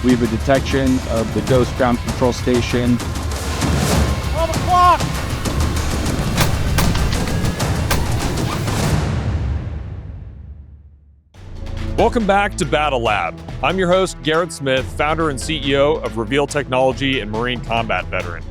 We have a detection of the Ghost ground control station. 12 o'clock! Welcome back to BattleLab. I'm your host, Garrett Smith, founder and CEO of Reveal Technology and Marine Combat Veteran.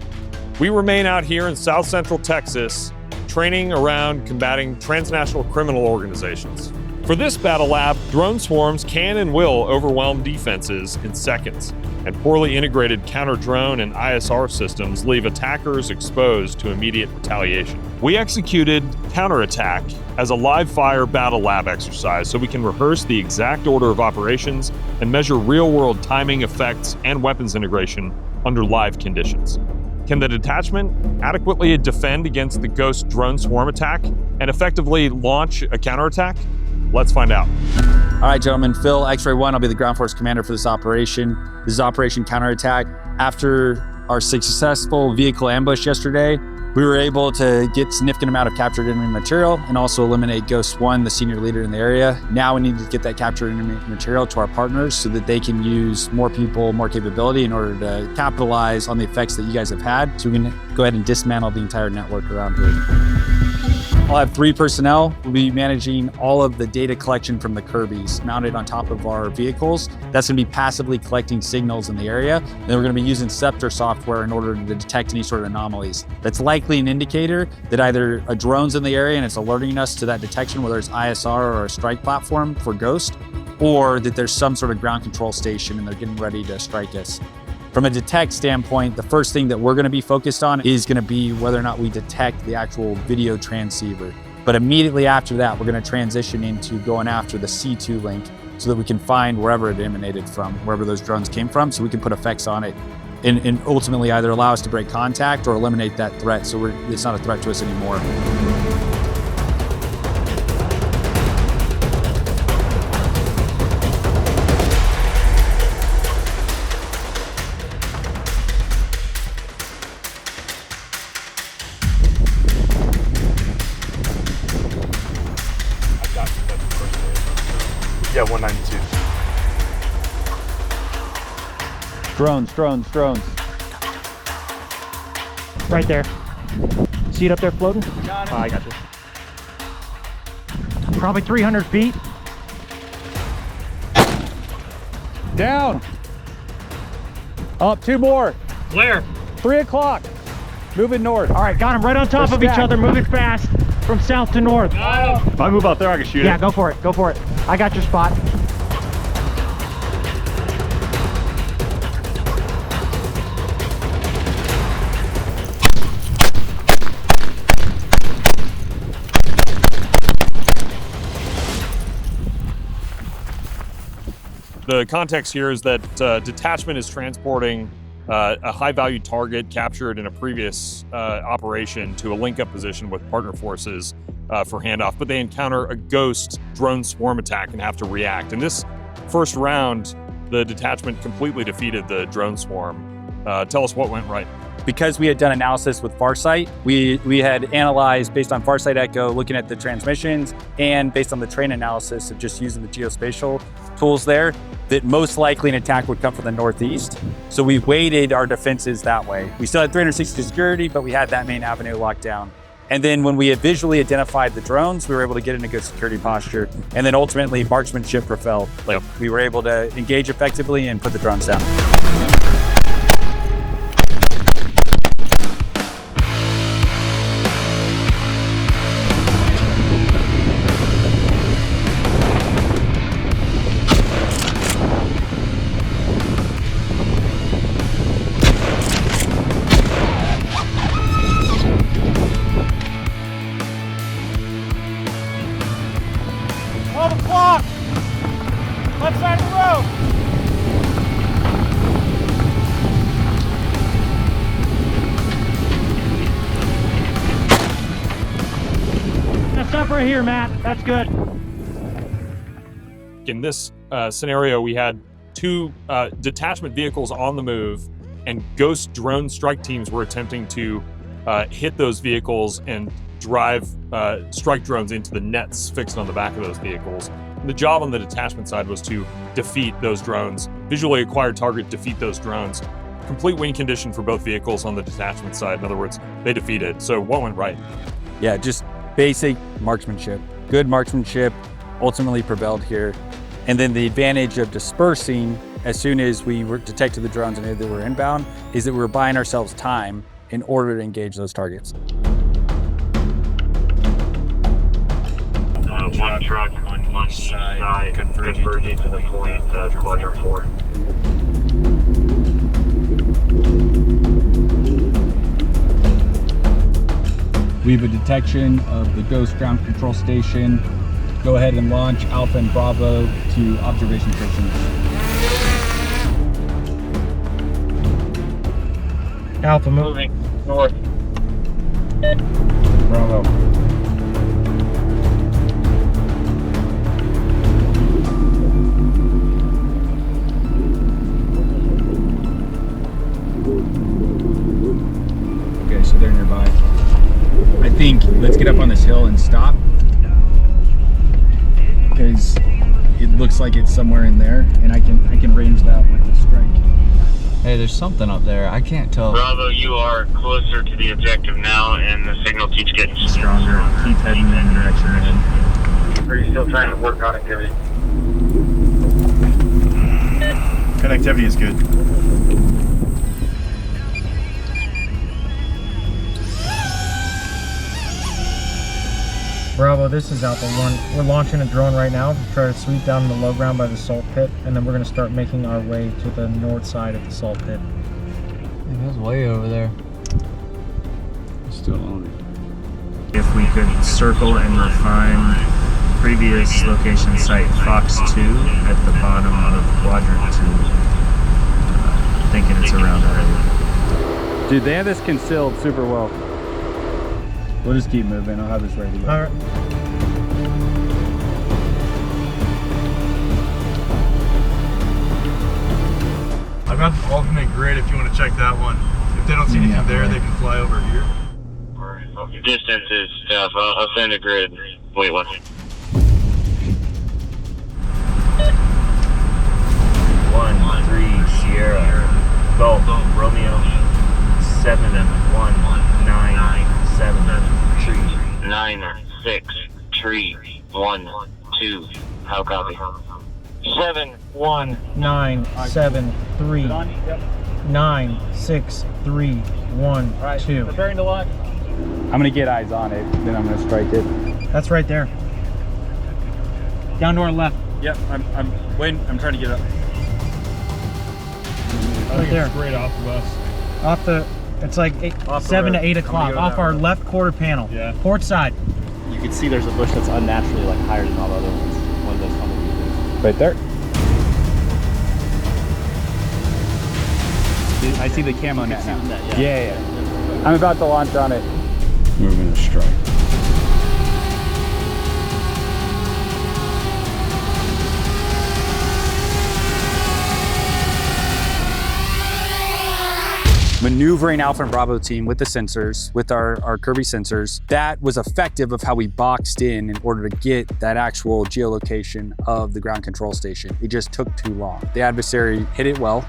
We remain out here in South Central Texas, training around combating transnational criminal organizations. For this BattleLab, drone swarms can and will overwhelm defenses in seconds, and poorly integrated counter-drone and ISR systems leave attackers exposed to immediate retaliation. We executed counterattack as a live-fire BattleLab exercise so we can rehearse the exact order of operations and measure real-world timing, effects, and weapons integration under live conditions. Can the detachment adequately defend against the Ghost drone swarm attack and effectively launch a counterattack? Let's find out. All right, gentlemen, Phil, X-Ray 1, I'll be the ground force commander for this operation. This is Operation Counterattack. After our successful vehicle ambush yesterday, we were able to get a significant amount of captured enemy material and also eliminate Ghost 1, the senior leader in the area. Now we need to get that captured enemy material to our partners so that they can use more people, more capability in order to capitalize on the effects that you guys have had, so we can go ahead and dismantle the entire network around here. I'll have 3 personnel. We'll be managing all of the data collection from the Kirbys mounted on top of our vehicles. That's going to be passively collecting signals in the area. And then we're going to be using Scepter software in order to detect any sort of anomalies. That's likely an indicator that either a drone's in the area and it's alerting us to that detection, whether it's ISR or a strike platform for Ghost, or that there's some sort of ground control station and they're getting ready to strike us. From a detect standpoint, the first thing that we're going to be focused on is going to be whether or not we detect the actual video transceiver. But immediately after that, we're going to transition into going after the C2 link so that we can find wherever it emanated from, wherever those drones came from, so we can put effects on it and ultimately either allow us to break contact or eliminate that threat so it's not a threat to us anymore. Yeah, 192. Drones. Right there. See it up there floating? Oh, I got you. Probably 300 feet. Down. Up, 2 more. Where? 3 o'clock. Moving north. All right, got them right on top of each other, moving fast from south to north. If I move out there, I can shoot it. Yeah, go for it. I got your spot. The context here is that Detachment is transporting a high-value target captured in a previous operation to a link-up position with partner forces for handoff, but they encounter a Ghost drone swarm attack and have to react. In this first round, the detachment completely defeated the drone swarm. Tell us what went right. Because we had done analysis with Farsight, we had analyzed based on Farsight-Echo, looking at the transmissions, and based on the train analysis of just using the geospatial tools there, that most likely an attack would come from the northeast. So we weighted our defenses that way. We still had 360 security, but we had that main avenue locked down. And then when we had visually identified the drones, we were able to get in a good security posture. And then ultimately, marksmanship prevailed. We were able to engage effectively and put the drones down. Left side of the road. That's stuff right here, Matt. That's good. In this scenario, we had 2 detachment vehicles on the move, and Ghost drone strike teams were attempting to hit those vehicles and drive strike drones into the nets fixed on the back of those vehicles. The job on the detachment side was to defeat those drones, visually acquire target, defeat those drones. Complete win condition for both vehicles on the detachment side. In other words, they defeated. So what went right? Yeah, just basic marksmanship. Good marksmanship ultimately prevailed here. And then the advantage of dispersing as soon as we detected the drones and knew they were inbound is that we were buying ourselves time in order to engage those targets. One truck on one side, converging to the point, quadrant 4. We have a detection of the Ghost ground control station. Go ahead and launch Alpha and Bravo to observation stations. Alpha moving north. Bravo. Okay, so they're nearby. I think let's get up on this hill and stop, because it looks like it's somewhere in there, and I can range that with the strike. Hey, there's something up there. I can't tell. Bravo, you are closer to the objective now, and the signal keeps getting Stronger. Keep heading in the direction ahead. Are you still trying to work connectivity? Connectivity is good. Bravo, this is Alpha 1. We're launching a drone right now to try to sweep down the low ground by the salt pit, and then we're going to start making our way to the north side of the salt pit. It was way over there. Still on it. If we could circle and refine previous location site Fox 2 at the bottom of quadrant 2. Thinking it's around that area. Dude, they have this concealed super well. We'll just keep moving. I'll have this ready to go. All right. I've got the alternate grid if you want to check that one. If they don't see anything there, they can fly over here. Distance is stuff. I'll send a grid. Wait, what? 1-3 Sierra Golf Romeo 7-1-9-7 tree 9-6 tree 1-2. How copy? 7-1-9-7-3-9-6-3-1-2. Preparing to launch. I'm gonna get eyes on it, then I'm gonna strike it. That's right there. Down to our left. Yep, I'm waiting. I'm trying to get up. Right there. Straight off of us. Off the, it's like 7 to 8 o'clock. Off our left quarter panel. Yeah. Port side. You can see there's a bush that's unnaturally like higher than all the other ones. One of those humble bushes. Right there. I see the camo net now. Yeah. I'm about to launch on it. We're gonna strike. Maneuvering Alpha and Bravo team with the sensors, with our Kirbys sensors, that was effective of how we boxed in order to get that actual geolocation of the ground control station. It just took too long. The adversary hit it well,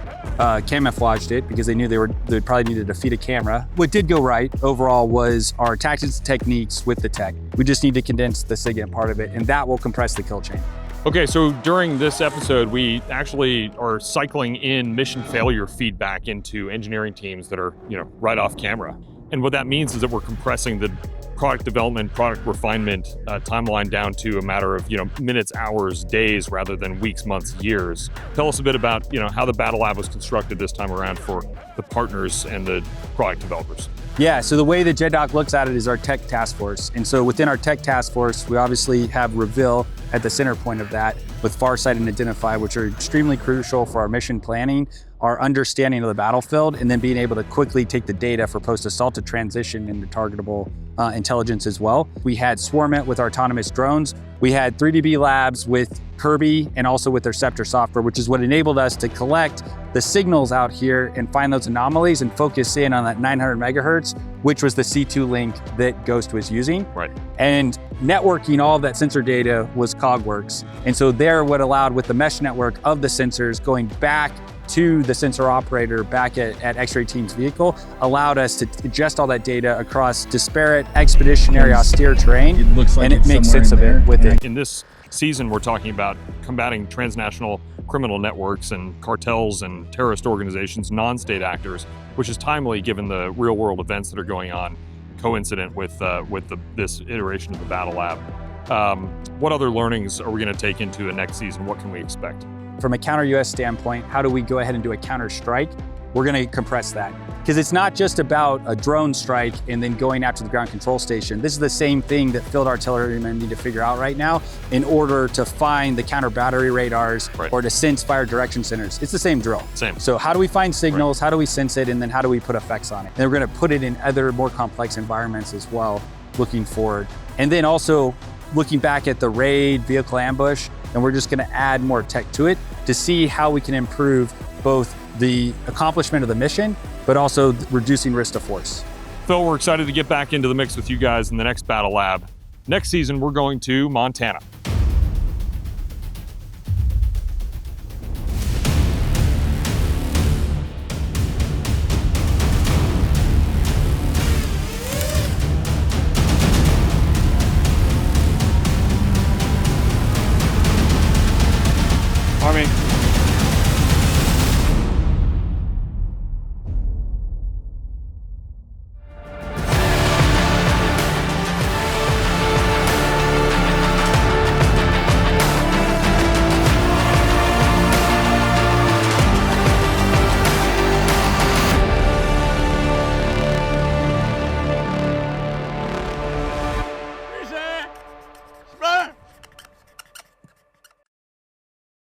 camouflaged it because they knew they'd probably need to defeat a camera. What did go right overall was our tactics and techniques with the tech. We just need to condense the SIGINT part of it, and that will compress the kill chain. Okay, so during this episode, we actually are cycling in mission failure feedback into engineering teams that are, right off camera. And what that means is that we're compressing the product development, product refinement timeline down to a matter of, minutes, hours, days, rather than weeks, months, years. Tell us a bit about, how the BattleLab was constructed this time around for the partners and the product developers. Yeah, so the way that Jeddoc looks at it is our tech task force. And so within our tech task force, we obviously have Reveal at the center point of that with Farsight and Identify, which are extremely crucial for our mission planning, our understanding of the battlefield, and then being able to quickly take the data for post-assault to transition into targetable intelligence as well. We had Swarmit with our autonomous drones. We had 3DB Labs with Kirby and also with their Scepter software, which is what enabled us to collect the signals out here and find those anomalies and focus in on that 900 megahertz, which was the C2 link that Ghost was using. Right. And networking all of that sensor data was Kagwerks. And so there, what allowed with the mesh network of the sensors going back to the sensor operator back at X-Ray Team's vehicle, allowed us to ingest all that data across disparate, expeditionary, austere terrain, It looks like and it it's makes somewhere sense in of there. it with it. In this season, we're talking about combating transnational criminal networks and cartels and terrorist organizations, non-state actors, which is timely given the real-world events that are going on, coincident with this iteration of the BattleLab. What other learnings are we going to take into the next season? What can we expect? From a counter-US standpoint, how do we go ahead and do a counter-strike? We're going to compress that. Because it's not just about a drone strike and then going after the ground control station. This is the same thing that field artillerymen need to figure out right now in order to find the counter-battery radars or to sense fire direction centers. It's the same drill. Same. So how do we find signals? How do we sense it? And then how do we put effects on it? And we're going to put it in other more complex environments as well, looking forward. And then also looking back at the raid, vehicle ambush, and we're just going to add more tech to it to see how we can improve both the accomplishment of the mission, but also reducing risk to force. Phil, we're excited to get back into the mix with you guys in the next BattleLab. Next season, we're going to Montana.